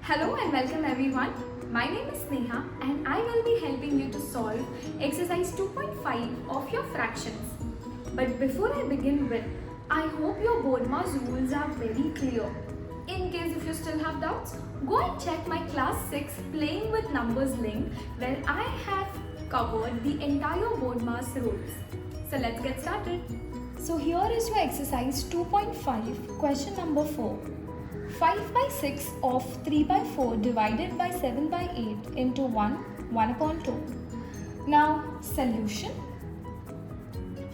Hello and welcome everyone. My name is Sneha and I will be helping you to solve exercise 2.5 of your fractions. But before I begin with, I hope your BODMAS rules are very clear. In case if you still have doubts, go and check my class 6 playing with numbers link where I have covered the entire BODMAS rules. So let's get started. So here is your exercise 2.5 question number 4. 5 by 6 of 3 by 4 divided by 7 by 8 into 1 upon 2. Now solution.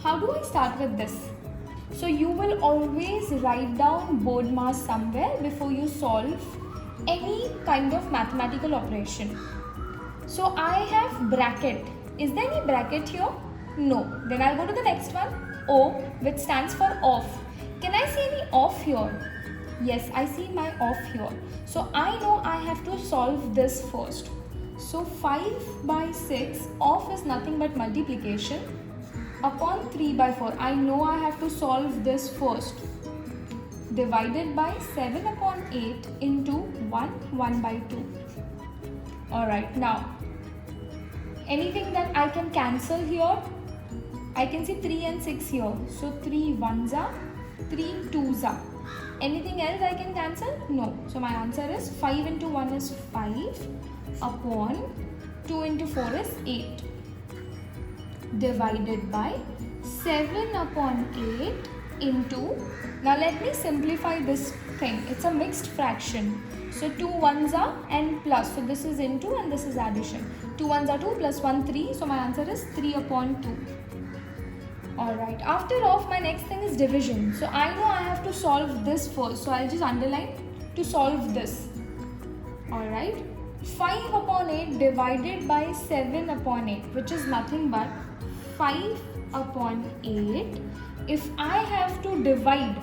How do I start with this? So you will always write down BODMAS somewhere before you solve any kind of mathematical operation. So I have bracket. Is there any bracket here? No. Then I'll go to the next one. O, which stands for off. Can I see any off here? Yes, I see my off here. So I know I have to solve this first. So 5 by 6 off is nothing but multiplication upon 3 by 4. I know I have to solve this first. Divided by 7 upon 8 into 1 by 2. Alright, now anything that I can cancel here? I can see 3 and 6 here. So 3 ones are, 3 twos are. Anything else I can cancel? No. So my answer is 5 into 1 is 5 upon 2 into 4 is 8 divided by 7 upon 8 into, now let me simplify this thing. It's a mixed fraction. So 2 ones are and plus. So this is into and this is addition. 2 ones are 2 plus 1 3. So my answer is 3 upon 2. Alright, after off my next thing is division. So I know I have to solve this first. So I'll just underline to solve this. Alright, 5 upon 8 divided by 7 upon 8, which is nothing but 5 upon 8. If I have to divide,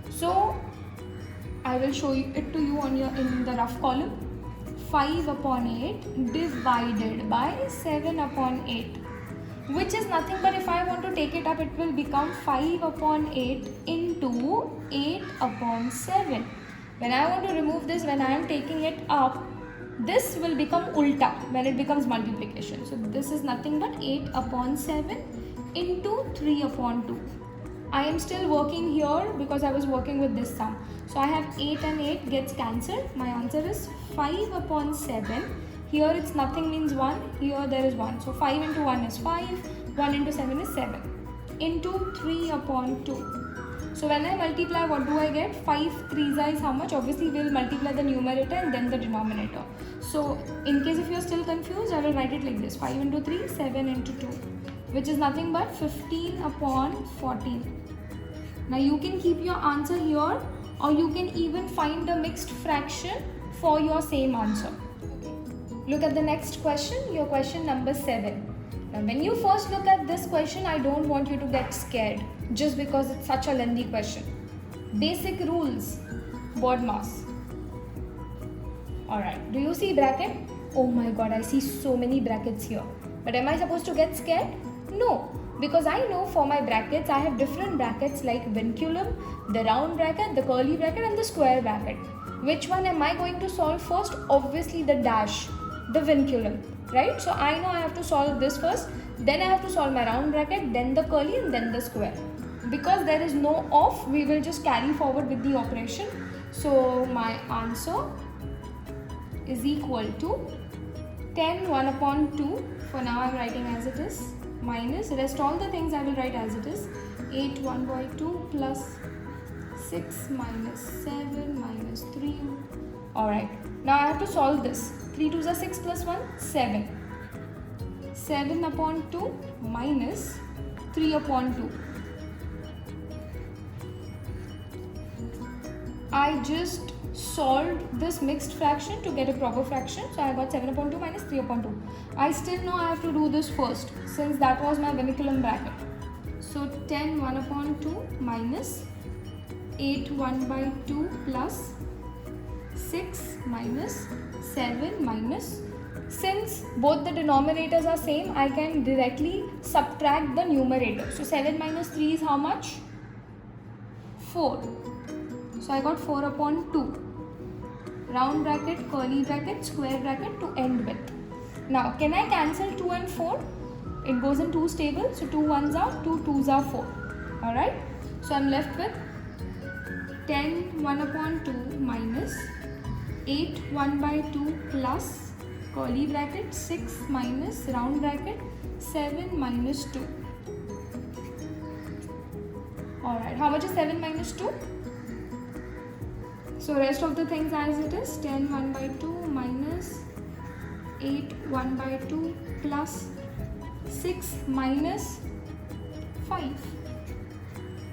so I will show it to you on in the rough column. 5 upon 8 divided by 7 upon 8. Which is nothing but if I want to take it up, it will become 5 upon 8 into 8 upon 7. When I want to remove this, when I am taking it up, this will become ulta when it becomes multiplication. So this is nothing but 8 upon 7 into 3 upon 2. I am still working here because I was working with this sum. So I have 8 and 8 gets cancelled. My answer is 5 upon 7. Here it's nothing means 1, here there is 1. So 5 into 1 is 5, 1 into 7 is 7. Into 3 upon 2. So when I multiply, what do I get? 5 3s is how much? Obviously we will multiply the numerator and then the denominator. So in case if you are still confused, I will write it like this. 5 into 3, 7 into 2. Which is nothing but 15 upon 14. Now you can keep your answer here or you can even find a mixed fraction for your same answer. Look at the next question, your question number 7. Now when you first look at this question, I don't want you to get scared just because it's such a lengthy question. Basic rules, BODMAS. Alright, do you see bracket? Oh my god, I see so many brackets here. But am I supposed to get scared? No, because I know for my brackets, I have different brackets like vinculum, the round bracket, the curly bracket and the square bracket. Which one am I going to solve first? Obviously the dash. The vinculum, right? So I know I have to solve this first, then I have to solve my round bracket, then the curly and then the square. Because there is no off, we will just carry forward with the operation. So my answer is equal to 10 1 upon 2. For now I'm writing as it is, minus rest all the things I will write as it is. 8 1 by 2 plus 6 minus 7 minus 3. Alright, now I have to solve this. 3 2s are 6 plus 1, 7. 7 upon 2 minus 3 upon 2. I just solved this mixed fraction to get a proper fraction. So I got 7 upon 2 minus 3 upon 2. I still know I have to do this first since that was my vinculum bracket. So 10 1 upon 2 minus 8 1 by 2 plus 6 minus 7 minus, since both the denominators are same, I can directly subtract the numerator. So 7 minus 3 is how much? 4. So I got 4 upon 2. round bracket, curly bracket, square bracket to end with. Now can I cancel 2 and 4? It goes in 2's table, so 2 1s are 2 2s are 4. Alright, so I'm left with 10 1 upon 2 minus 8 1 by 2 plus curly bracket 6 minus round bracket 7 minus 2. Alright, how much is 7 minus 2? So rest of the things as it is, 10 1 by 2 minus 8 1 by 2 plus 6 minus 5.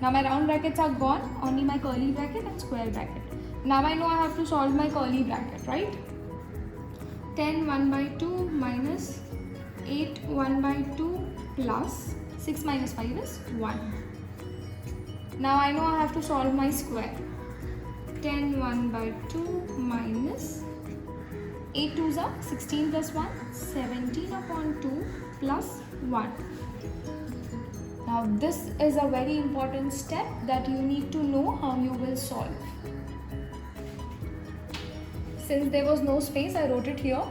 Now my round brackets are gone, only my curly bracket and square bracket. Now I know I have to solve my curly bracket, right? 10 1 by 2 minus 8 1 by 2 plus 6 minus 5 is 1. Now I know I have to solve my square. 10 1 by 2 minus 8 2s are 16 plus 1, 17 upon 2 plus 1. Now this is a very important step that you need to know how you will solve. Since there was no space, I wrote it here.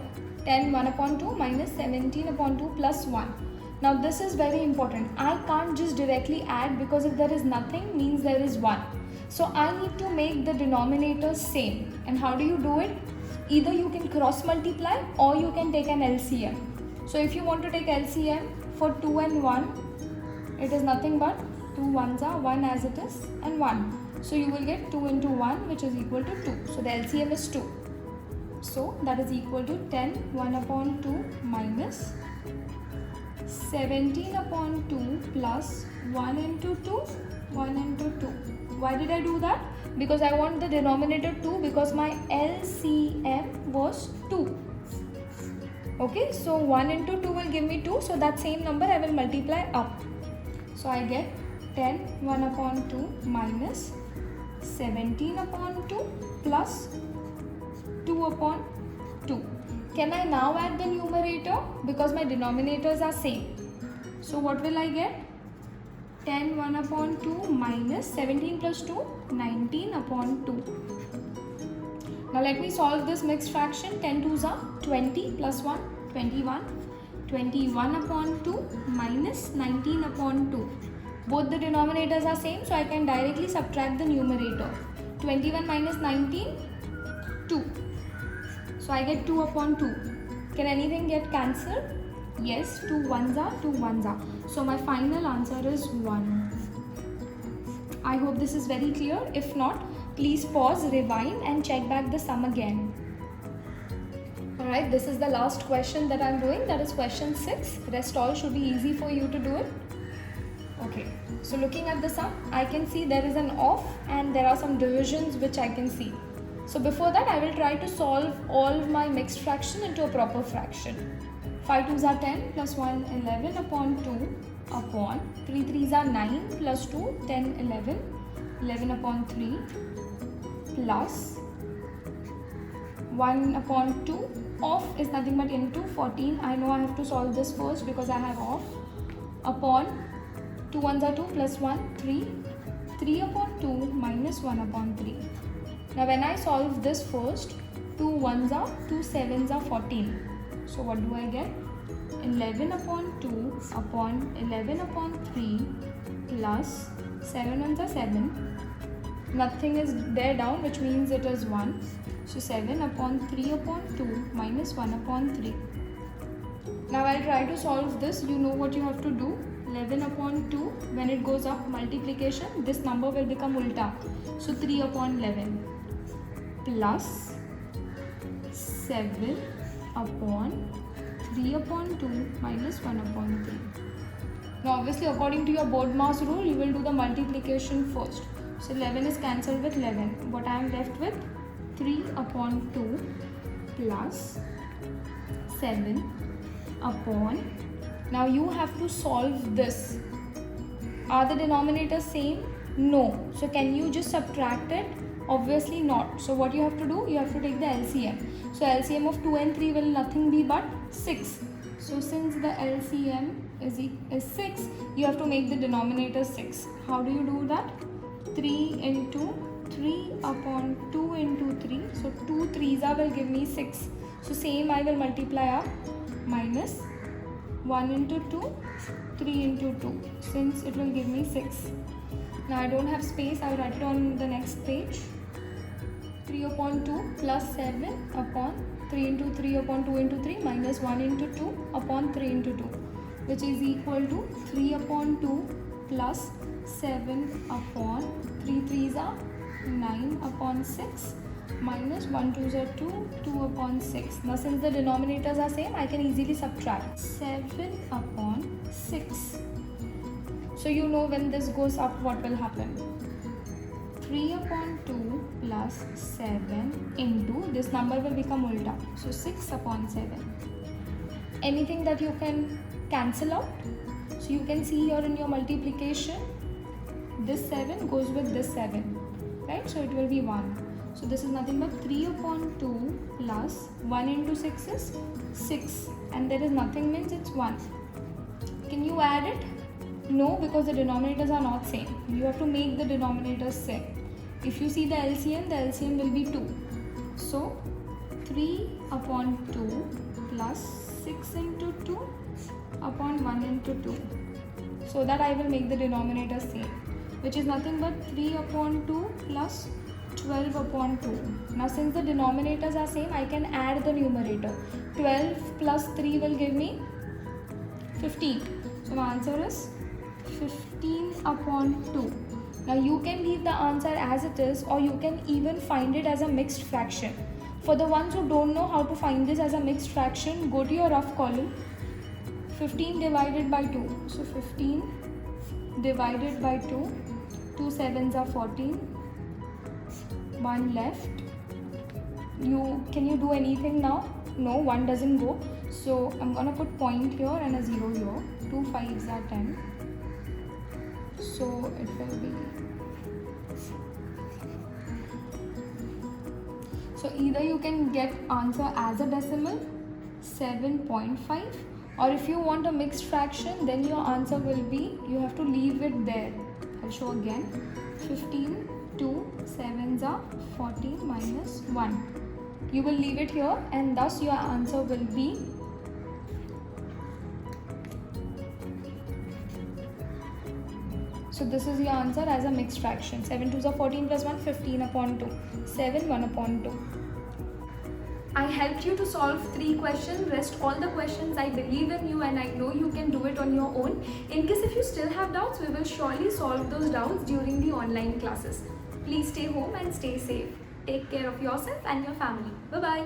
10 1 upon 2 minus 17 upon 2 plus 1. Now this is very important. I can't just directly add, because if there is nothing means there is 1. So I need to make the denominators same. And how do you do it? Either you can cross multiply or you can take an LCM. So if you want to take LCM for 2 and 1, it is nothing but 2 1s are 1 as it is and 1. So you will get 2 into 1, which is equal to 2. So the LCM is 2. So that is equal to 10 1 upon 2 minus 17 upon 2 plus 1 into 2, 1 into 2. Why did I do that? Because I want the denominator 2, because my LCM was 2. Okay, so 1 into 2 will give me 2, so that same number I will multiply up. So I get 10 1 upon 2 minus 17 upon 2 plus 2 upon 2. Can I now add the numerator? Because my denominators are same. So what will I get? 10 1 upon 2 minus 17 plus 2, 19 upon 2. Now let me solve this mixed fraction. 10 2s are 20 plus 1, 21. 21 upon 2 minus 19 upon 2. Both the denominators are same, so I can directly subtract the numerator. 21 minus 19, 2. So I get 2 upon 2. Can anything get cancelled? Yes, 2 1s are 2 1s are. So my final answer is 1. I hope this is very clear. If not, please pause, rewind and check back the sum again. Alright, this is the last question that I'm doing, that is question 6. Rest all should be easy for you to do it. Okay, so looking at the sum, I can see there is an off and there are some divisions which I can see. So before that, I will try to solve all my mixed fraction into a proper fraction. 5 2s are 10 plus 1 11 upon 2 upon 3 3s are 9 plus 2 10 11 11 upon 3 plus 1 upon 2. Off is nothing but into 14. I know I have to solve this first because I have off. Upon 2 1s are 2 plus 1 3. 3 upon 2 minus 1 upon 3. Now when I solve this first, 2 1s are 2 7s are 14. So what do I get? 11 upon 2 upon 11 upon 3 plus 7 1s are 7. Nothing is there down, which means it is 1. So 7 upon 3 upon 2 minus 1 upon 3. Now I'll try to solve this. You know what you have to do. 11 upon 2, when it goes up multiplication, this number will become ulta. So 3 upon 11 plus 7 upon 3 upon 2 minus 1 upon 3. Now obviously according to your board mass rule, you will do the multiplication first. So 11 is cancelled with 11. What I am left with? 3 upon 2 plus 7 upon. Now you have to solve this. Are the denominators same? No. So can you just subtract it? Obviously not. So what you have to do? You have to take the LCM. So LCM of 2 and 3 will nothing be but 6. So since the LCM is 6, you have to make the denominator 6. How do you do that? 3 into 3 upon 2 into 3. So 2 3s will give me 6. So same I will multiply up, minus 1 into 2, 3 into 2, since it will give me 6. Now I don't have space, I will write it on the next page. 3 upon 2 plus 7 upon 3 into 3 upon 2 into 3 minus 1 into 2 upon 3 into 2, which is equal to 3 upon 2 plus 7 upon 3 3s are 9 upon 6 minus 1 2s are 2, 2 upon 6. Now since the denominators are same, I can easily subtract 7 upon 6. So you know when this goes up, what will happen? 3 upon 2 plus 7 into, this number will become ulta, so 6 upon 7. Anything that you can cancel out? So you can see here in your multiplication, this 7 goes with this 7, right? So it will be 1. So this is nothing but 3 upon 2 plus 1 into 6 is 6, and there is nothing means it's 1. Can you add it? No, because the denominators are not same. You have to make the denominators same. If you see the LCM will be 2. So 3 upon 2 plus 6 into 2 upon 1 into 2. So that I will make the denominator same, which is nothing but 3 upon 2 plus 12 upon 2. Now since the denominators are same, I can add the numerator. 12 plus 3 will give me 15. So my answer is 15 upon 2. Now you can leave the answer as it is, or you can even find it as a mixed fraction. For the ones who don't know how to find this as a mixed fraction, go to your rough column. 15 divided by 2. So 15 divided by 2. 2 sevens are 14. 1 left. Can you do anything now? No, 1 doesn't go. So I'm gonna put point here and a 0 here. 2 5s are 10. So it will be. So either you can get answer as a decimal 7.5, or if you want a mixed fraction, then your answer will be, you have to leave it there. I'll show again. 15, 2 sevens are 14 minus 1. You will leave it here, and thus your answer will be So this is your answer as a mixed fraction. 7 2s are 14 plus 1, 15 upon 2. 7, 1 upon 2. I helped you to solve 3 questions. Rest all the questions, I believe in you and I know you can do it on your own. In case if you still have doubts, we will surely solve those doubts during the online classes. Please stay home and stay safe. Take care of yourself and your family. Bye-bye.